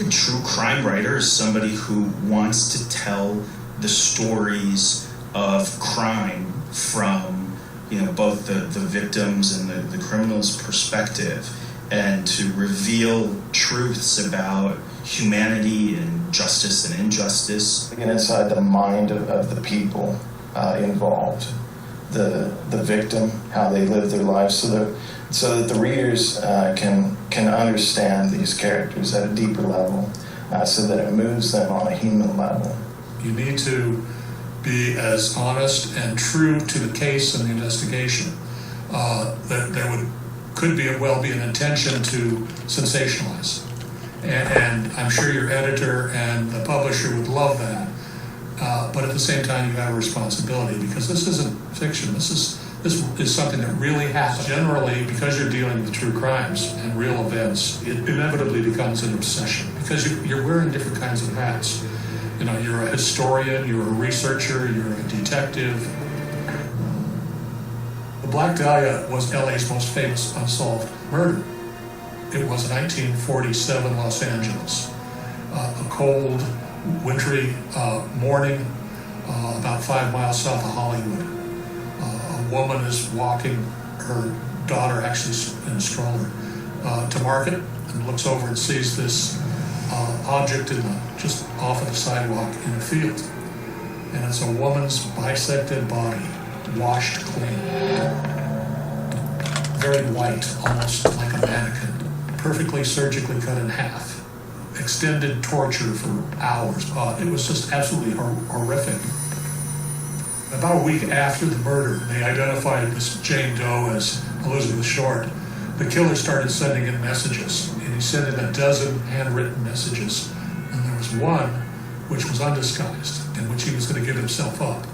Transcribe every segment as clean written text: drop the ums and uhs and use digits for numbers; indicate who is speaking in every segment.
Speaker 1: true crime writer is somebody who wants to tell the stories of crime from, both the victims and the criminal's perspective, and to reveal truths about humanity and justice and injustice.
Speaker 2: Get inside the mind of the people involved, the victim, how they live their lives, so that the readers can understand these characters at a deeper level, so that it moves them on a human level.
Speaker 3: You need to be as honest and true to the case and the investigation. There could be an intention to sensationalize. And I'm sure your editor and the publisher would love that. But at the same time, you have a responsibility, because this isn't fiction. This is something that really happens. Generally, because you're dealing with true crimes and real events, it inevitably becomes an obsession, because you're wearing different kinds of hats. You're a historian, you're a researcher, you're a detective. The Black Dahlia was LA's most famous unsolved murder. It was 1947 Los Angeles. A cold, wintry morning about 5 miles south of Hollywood. A woman is walking her daughter, actually in a stroller, to market, and looks over and sees this object just off of the sidewalk in a field. And it's a woman's bisected body, washed clean. Very white, almost like a mannequin. Perfectly surgically cut in half. Extended torture for hours. It was just absolutely horrific. About a week after the murder, they identified this Jane Doe as Elizabeth Short. The killer started sending in messages, and he sent in 12 handwritten messages. And there was one which was undisguised, in which he was going to give himself up.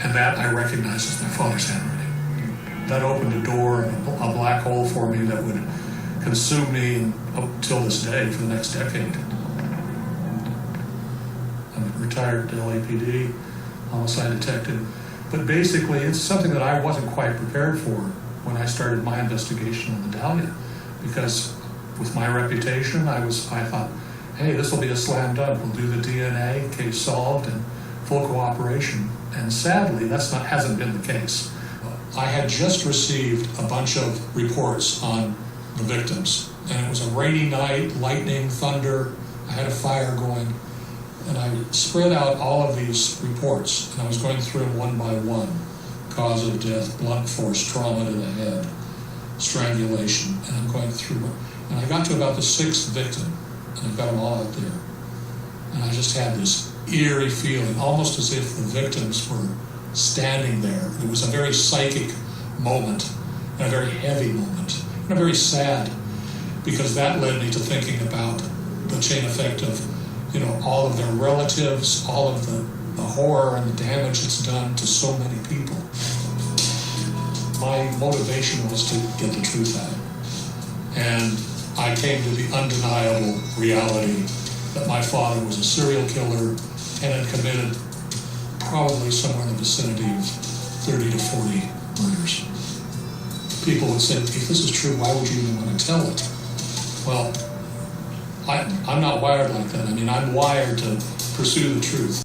Speaker 3: And that I recognized as my father's handwriting. That opened a door, a black hole for me that would consume me up till this day for the next decade. I'm a retired LAPD homicide detective, but basically it's something that I wasn't quite prepared for when I started my investigation on the Dahlia, because with my reputation, I thought, hey, this will be a slam dunk. We'll do the DNA, case solved, and full cooperation. And sadly, hasn't been the case. I had just received a bunch of reports on the victims, and it was a rainy night, lightning, thunder. I had a fire going, and I spread out all of these reports, and I was going through them one by one. Cause of death, blunt force trauma to the head, strangulation, and I'm going through it. And I got to about the 6th victim, and I've got them all out there. And I just had this eerie feeling, almost as if the victims were standing there. It was a very psychic moment, and a very heavy moment, and a very sad, because that led me to thinking about the chain effect of, all of their relatives, all of the horror and the damage it's done to so many people. My motivation was to get the truth out. And I came to the undeniable reality that my father was a serial killer and had committed probably somewhere in the vicinity of 30 to 40 murders. People would say, if this is true, why would you even want to tell it? Well, I'm not wired like that. I'm wired to pursue the truth.